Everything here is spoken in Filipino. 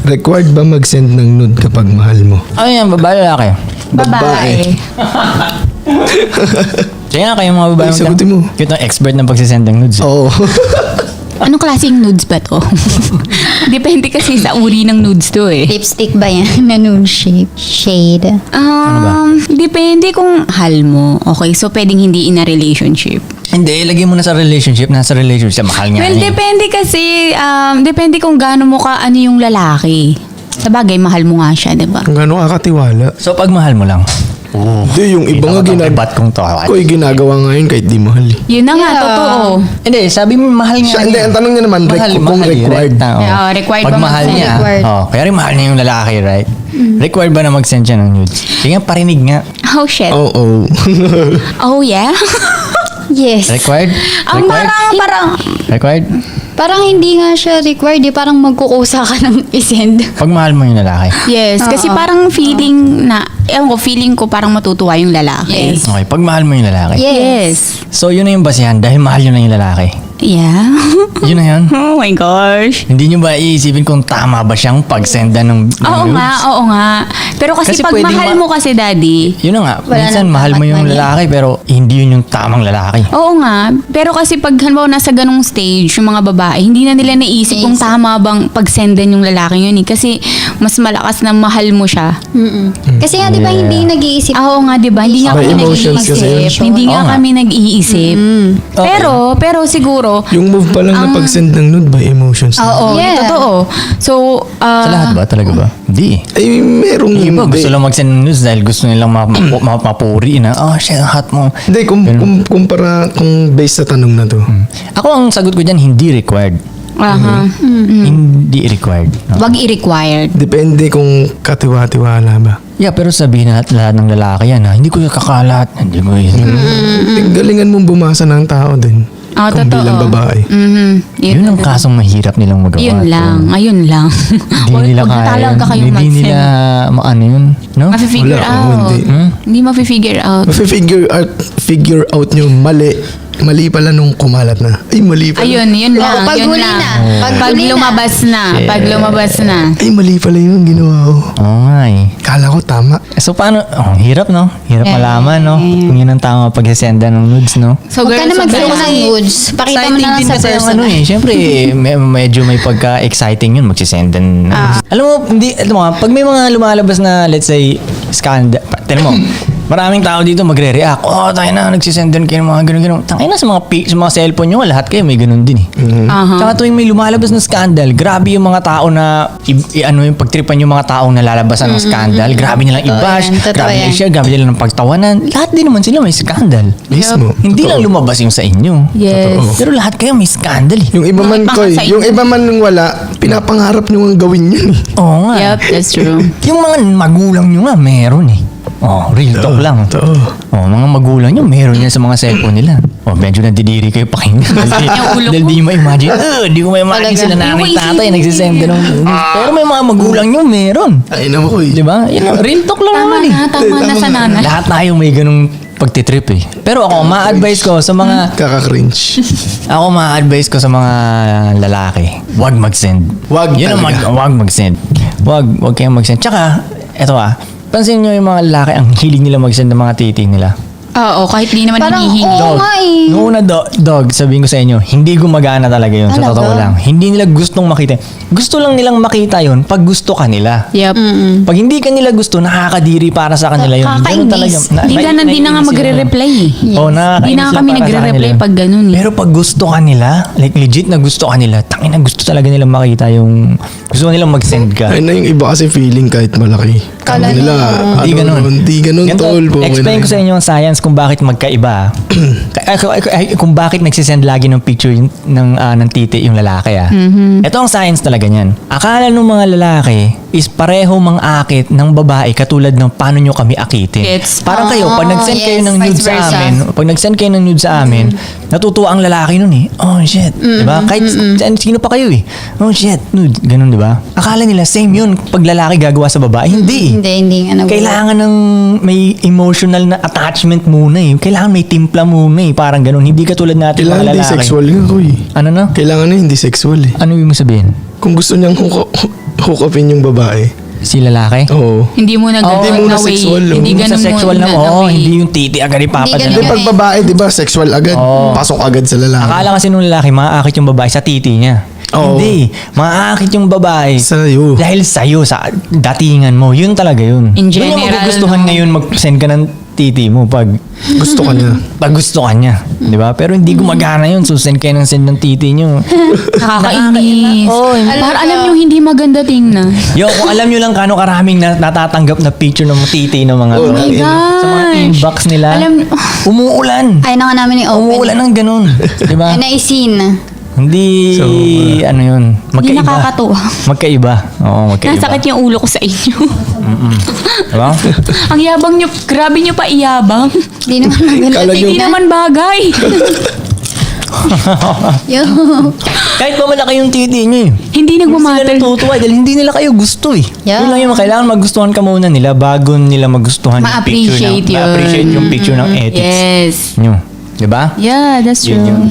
Required ba mag-send ng nude kapag mahal mo? Ano yan, babae lalaki? Babae. Sige nga kayo mga babae. Ay, sagutin mo. Cute ng expert na pagsisend ng nudes. Oo. Anong klaseng nudes ba to? Depende kasi sa uri ng nudes to eh. Lipstick ba yan? Na nude shade. Depende kung mahal mo. Okay, so pwedeng hindi in a relationship. Hindi, lagay mo na sa relationship. Nasa relationship, mahal nga Well, niya. depende kasi, depende kung gaano mo ka, ano yung lalaki. Sa bagay, mahal mo nga siya, di ba? Kung gano'n kakatiwala. So, pag mahal mo lang. Hindi, yung iba nga Ibat kong to. Ko'y ginagawa ngayon kahit di mahal. Yun na nga, Yeah. totoo. Hindi, sabi mo mahal nga Siya, hindi, ang tanong niya naman, kung required. Yeah, required Pag ba mahal mag-send? niya, Required. kaya rin mahal niya yung lalaki, right? Required ba na mag-send siya ng nudes? Sige nga, parinig nga. Oh, shit. Oo. Oh, yeah? Yes. Required? Required? Parang, Required? Parang hindi nga siya required. Parang magkukusa ka ng isend. Pag mahal mo yung lalaki. yes. Kasi parang feeling na, ewan ko, feeling ko parang matutuwa yung lalaki. Yes. Okay, pag mahal mo yung lalaki. Yes. So, yun na yung basihan dahil mahal nyo na yung lalaki. Yeah. Yun na yun. Oh my gosh. Hindi nyo ba iisipin kung tama ba siyang pagsendan ng Oo nudes? nga, oo nga. Pero kasi, Kasi pag pwedeng mahal mo kasi, daddy, Yun na nga. Wala Minsan nang mahal mo dapat yung mali. lalaki pero hindi yun yung tamang lalaki. oo nga. Pero kasi pag halimbawa nasa ganong stage, yung mga babae, hindi na nila naisip kung tama bang pagsendan yung lalaki yun eh. Kasi mas malakas na mahal mo siya. Kasi nga, di ba, hindi nag-iisip. Oo nga, di ba? Hindi nga May kami emotions kasi nag-iisip. yun. Hindi nga Oo nga. kami nag-iisip. Okay. Pero siguro, Yung move pa lang na pag-send ng nude by emotions. oo, Yeah. totoo. So, Sa lahat ba? Talaga ba? Hindi. Ay, merong Yung iba hindi. gusto lang mag-send ng news dahil gusto nilang mapuri na, oh shit, ang hot mo. Hindi, kung based sa tanong na to. Ako ang sagot ko dyan, hindi required. aha. Hindi required. No? Wag i-required. Depende kung katiwa-tiwala ba. Yeah, pero sabihin na lahat ng lalaki yan ha, hindi ko yung kakalat. Hindi ko yun. Galingan mong bumasa ng tao din. Ah, kung totoo. bilang babae. Yun ang kasong mahirap nilang magawa. Yun lang. Ayun lang. Hindi nila kaya. talaga kayo Hindi mag-send. nila maano yun. No? Mafe-figure Wala, out. hindi. Hindi mafe-figure out. Figure out nyo mali pala nung kumalat na. Ay, mali pala. Ayun, yun lang. Oo, pag yun huli lang. na. Pag huli na. lumabas na. Pag lumabas na. Ay, mali pala yun ginawa ko. Oo nga eh. Kala ko tama. So paano, hirap no? Hirap malaman no? Kung yun ang tama pag-senda ng nudes no? So, Huwag ka na mag-send ng nudes. Pakita mo na lang sa Exciting din kasi person. ang ano eh. Siyempre, medyo may pagka-exciting yun magsisendan ng nudes. Alam mo, alam mo, pag may mga lumalabas na, let's say, scandal, tinan mo, maraming tao dito magre-react. Oh, tayo na, nagsisendan kayo ng mga ganun-ganun. Tangay na sa mga cellphone nyo, lahat kayo may ganun din eh. Aha. Tsaka tuwing may lumalabas na scandal, grabe yung mga tao na, ano yung pagtripan yung mga taong nalalabasan ng scandal. Grabe nilang i-bash, yan. Totoo grabe yan. nilang i-share, grabe nilang pagtawanan. Lahat din naman sila may scandal. Mismo. Hindi Totoo. lang lumabas yung sa inyo. Yes. Totoo. Pero lahat kayo may scandal eh. Yung iba man Bakit koy, sa yung inyo? iba man nung wala, pinapangarap nyo ang gawin yun. Oo nga. Yep, that's true. Yung mga magulang nyo nga, meron eh. Oh, real talk lang. Totoo. Oh, mga magulang nyo, meron yan sa mga cellphone nila. Oh, medyo nadidiri kayo pakinggan. Yung ulo Dahil di ma-imagine. Di ko ma-imagine Talaga. sila nanay, Yung tatay, isipin nagsisend ng pero may mga magulang nyo, meron. Ay, naman koy. Di ba? Yun, real talk lang Tama naman eh. na, tama na sa nanay. Lahat tayo may ganung pagtitrip eh. Pero ako, ma-advise ko sa mga Kaka-cringe. Ako ma-advise ko sa mga lalaki, wag mag-send. Wag Yun ang talaga. wag mag-send. Wag kayong mag-send. Tsaka, eto pansin nyo yung mga lalaki, ang hilig nila mag-send ng mga titi nila. Oo, kahit di naman Parang, hinihingi. oo nga eh. Noong una, dog, sabihin ko sa inyo, hindi gumagana talaga yun. Sa Talaga? totoo lang. Hindi nila gustong makita. Gusto lang nilang makita yun pag gusto ka nila. Yep. Pag hindi ka nila gusto, nakakadiri para sa kanila yun. Ganun Nakakainis. talaga. Di ka na, di na nga magre-reply eh. Oo, Di na kami nagre-reply pag ganun eh. Pero pag gusto ka nila, like legit na gusto ka nila, tangin na gusto talaga nilang makita yung, gusto nilang mag-send ka. Ay na yung iba kasi feeling kahit malaki. Kala nila, Hindi ganun. Hindi ganun, Ganito, tol. explain ko sa inyo ang science kung bakit magkaiba. Kung bakit nagsisend lagi ng picture ng titi yung lalaki Ito ang science talaga niyan. Akala ng mga lalaki is pareho mang-akit ng babae katulad ng paano nyo kami akitin. Gets. Parang kayo, pag nag-send kayo yes, ng nude vice sa versa. amin, pag nag-send kayo ng nude sa amin, natutuwa ang lalaki nun eh. Oh shit. Diba? Kahit sino pa kayo eh. Oh shit. Nude. Ganun diba? Akala nila same yun pag lalaki gagawa sa babae. Hindi. Hindi nga nag- Kailangan ng may emotional na attachment muna eh. Kailangan may timpla muna eh. Parang ganun. Hindi katulad natin Kailangan mga hindi lalaki. sexual nga, koy. Ano na? Kailangan na hindi sexual eh. Ano ibig mo sabihin? Kung gusto niyang hook upin yung babae. Si lalaki? Oo. Hindi mo na Hindi ganun muna na way. sexual, oh. Hindi Hindi ganun sa sexual mo na, oo, way. hindi yung titi agad ipapadala. ganun. Hindi, pag babae, di ba, sexual agad. Oo. Pasok agad sa lalaki. Akala kasi nung lalaki, maaakit yung babae sa titi niya. Oo. Hindi. Maaakit yung babae. Sa'yo. Dahil sa'yo, sa datingan mo. Yun talaga yun. In Yun yung general, magugustuhan no? ngayon mag-send ka ng titi mo pag Gusto ka niya. gusto ka niya. Di ba? Pero hindi gumagana yun. So, send kayo ng send ng titi nyo. Nakakainis. Oo, Para alam nyo hindi maganda tingnan. Yo, kung alam nyo lang kano karaming natatanggap na picture ng titi ng mga Oh to. my Sa mga gosh. inbox nila. Alam- umuulan. Ay, na nga namin i-open. Umuulan ng ganun. Di ba? Ay, na-scene. Hindi, So, ano yun, Hindi magkaiba. nakakatuwa. Magkaiba. Oo, magkaiba. Nasakit yung ulo ko sa inyo. Diba? Ang yabang nyo, grabe nyo pa iyabang. Hindi naman maganda. Kala nyo- Hindi naman bagay. Yo. Kahit pa malaki yung titi nyo eh. Hindi Sila nagmamatter. natutuwa dahil hindi nila kayo gusto eh. Yeah. Yun lang yung kailangan magustuhan ka muna nila bago nila magustuhan yung picture Ma-appreciate ng, yun. ma-appreciate yung picture ng ethics Yes. nyo. Diba? Yeah, that's true. Yun yun.